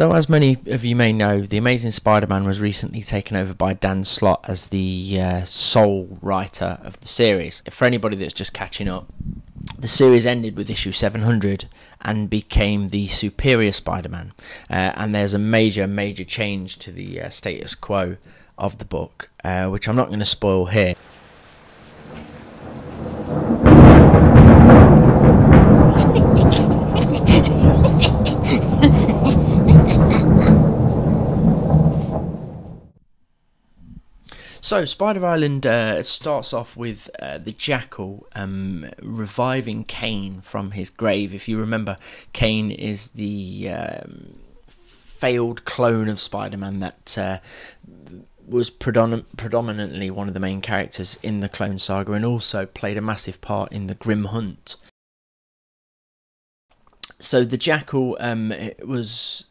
So, as many of you may know, The Amazing Spider-Man was recently taken over by Dan Slott as the sole writer of the series. For anybody that's just catching up, the series ended with issue 700 and became the Superior Spider-Man. And there's a major change to the status quo of the book, which I'm not going to spoil here. So, Spider Island starts off with the Jackal reviving Kane from his grave. If you remember, Kane is the failed clone of Spider-Man that was predominantly one of the main characters in the Clone Saga and also played a massive part in the Grim Hunt. So the Jackal was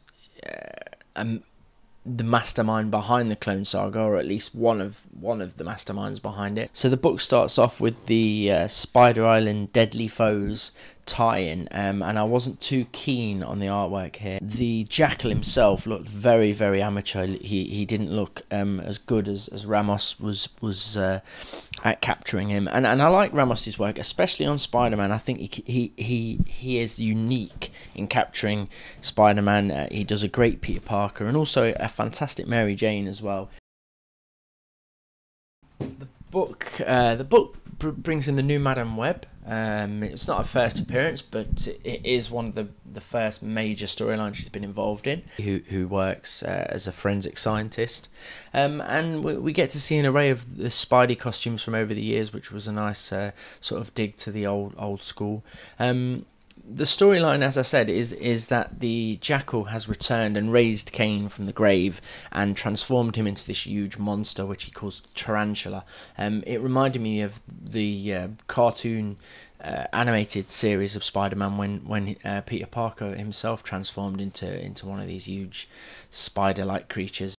the mastermind behind the Clone Saga, or at least one of the masterminds behind it. So the book starts off with the Spider Island Deadly Foes tie-in, and I wasn't too keen on the artwork here. The Jackal himself looked very amateur. He didn't look as good as Ramos was at capturing him, and I like Ramos's work, especially on Spider-Man. I think he is unique in capturing Spider-Man. He does a great Peter Parker and also a fantastic Mary Jane as well. The book brings in the new Madam Web. It's not a first appearance, but it is one of the first major storylines she's been involved in, who works as a forensic scientist. And we get to see an array of the Spidey costumes from over the years, which was a nice sort of dig to the old school. The storyline, as I said, is that the Jackal has returned and raised Kane from the grave and transformed him into this huge monster, which he calls Tarantula. It reminded me of the cartoon animated series of Spider-Man when Peter Parker himself transformed into one of these huge spider-like creatures.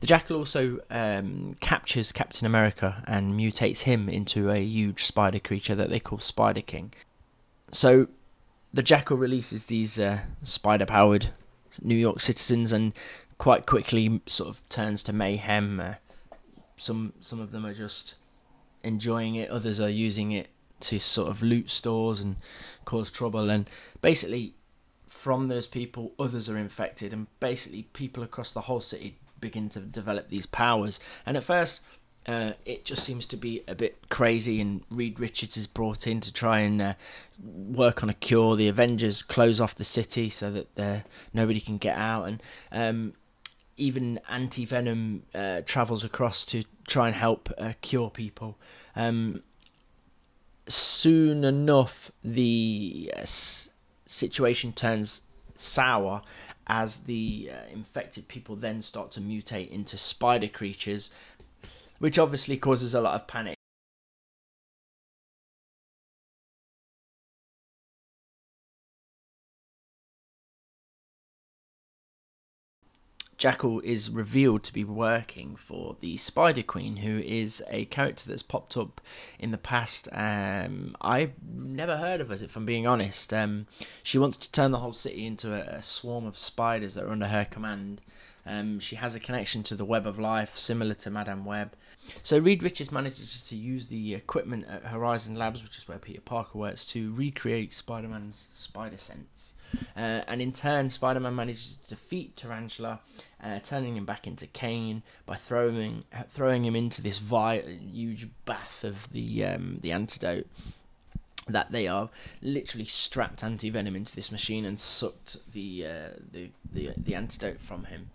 The Jackal also captures Captain America and mutates him into a huge spider creature that they call Spider King. So the Jackal releases these spider-powered New York citizens and quite quickly sort of turns to mayhem. Some of them are just enjoying it, others are using it to sort of loot stores and cause trouble, and basically from those people others are infected, and basically people across the whole city begin to develop these powers. And at first it just seems to be a bit crazy, and Reed Richards is brought in to try and work on a cure. The Avengers close off the city so that nobody can get out, and even Anti-Venom travels across to try and help cure people. Soon enough the situation turns sour as the infected people then start to mutate into spider creatures, which obviously causes a lot of panic. Jackal is revealed to be working for the Spider Queen, who is a character that's popped up in the past. I've never heard of her, if I'm being honest. She wants to turn the whole city into a swarm of spiders that are under her command. She has a connection to the Web of Life, similar to Madame Web. So Reed Richards manages to use the equipment at Horizon Labs, which is where Peter Parker works, to recreate Spider-Man's spider sense. And in turn, Spider-Man manages to defeat Tarantula, turning him back into Kane by throwing him into this huge bath of the antidote. That they are literally strapped anti-venom into this machine and sucked the antidote from him.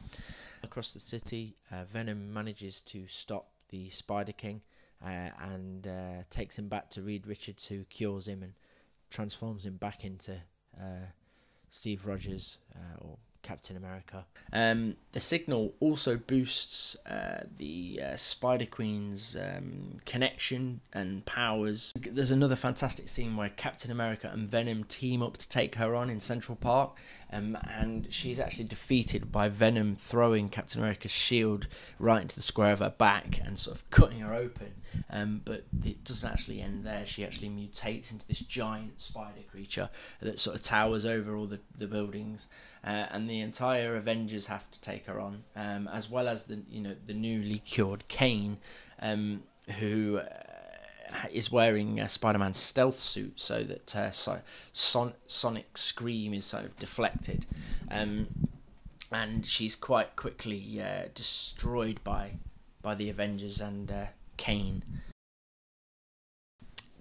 Across the city, Venom manages to stop the Spider King and takes him back to Reed Richards, who cures him and transforms him back into Steve Rogers, or Captain America. The signal also boosts the Spider Queen's connection and powers. There's another fantastic scene where Captain America and Venom team up to take her on in Central Park, and she's actually defeated by Venom throwing Captain America's shield right into the square of her back and sort of cutting her open. But it doesn't actually end there. She actually mutates into this giant spider creature that sort of towers over all the buildings, and the entire Avengers have to take her on, as well as the newly cured Kane, who is wearing Spider-Man's stealth suit so that Sonic's scream is sort of deflected, and she's quite quickly destroyed by the Avengers and Kane.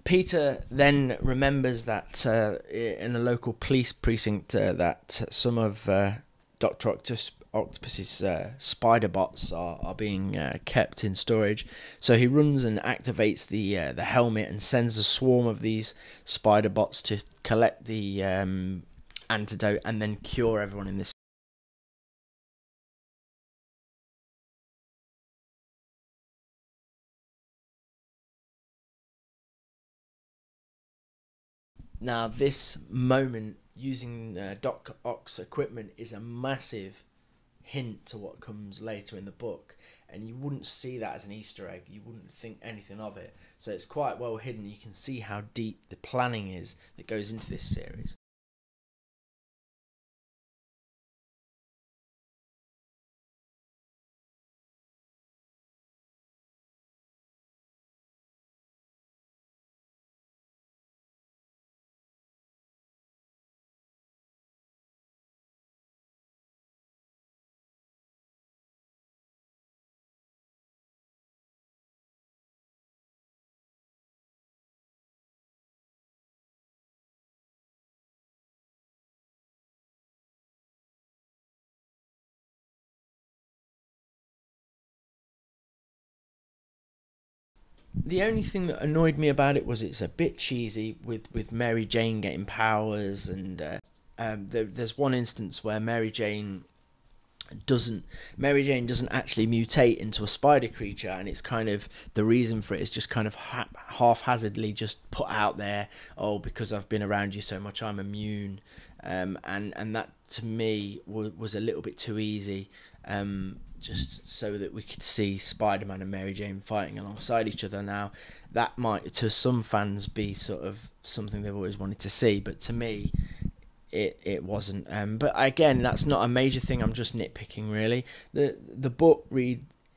Peter then remembers that in a local police precinct that some of Dr. Octopus's spider bots are being kept in storage. So he runs and activates the helmet and sends a swarm of these spider bots to collect the antidote and then cure everyone in this. Now, this moment using Doc Ock's equipment is a massive hint to what comes later in the book, and you wouldn't see that as an Easter egg. You wouldn't think anything of it. So it's quite well hidden. You can see how deep the planning is that goes into this series. The only thing that annoyed me about it was it's a bit cheesy with Mary Jane getting powers, and there's one instance where Mary Jane doesn't actually mutate into a spider creature, and it's kind of the reason for it is just kind of haphazardly just put out there. Oh, because I've been around you so much, I'm immune, and that to me was a little bit too easy. Just so that we could see Spider-Man and Mary Jane fighting alongside each other. Now, that might, to some fans, be sort of something they've always wanted to see, but to me, it wasn't. But again, that's not a major thing. I'm just nitpicking, really. The book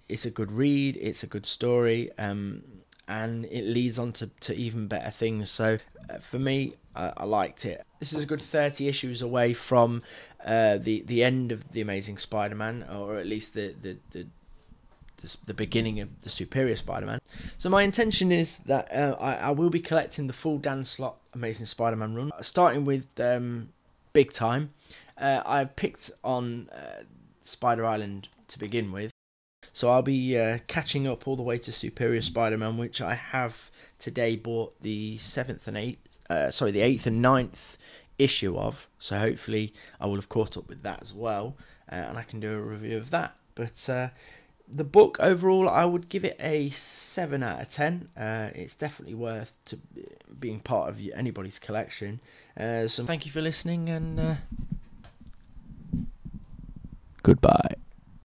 it's a good read. It's a good story, and it leads on to even better things. So for me, I liked it. This is a good 30 issues away from the end of the Amazing Spider-Man, or at least the beginning of the Superior Spider-Man. So my intention is that I will be collecting the full Dan Slott Amazing Spider-Man run, starting with Big Time. I've picked on Spider Island to begin with, so I'll be catching up all the way to Superior Spider-Man, which I have today bought the 8th and 9th issue of. So hopefully I will have caught up with that as well, and I can do a review of that. But the book overall, I would give it a 7 out of 10. It's definitely worth being part of anybody's collection. So thank you for listening, and goodbye.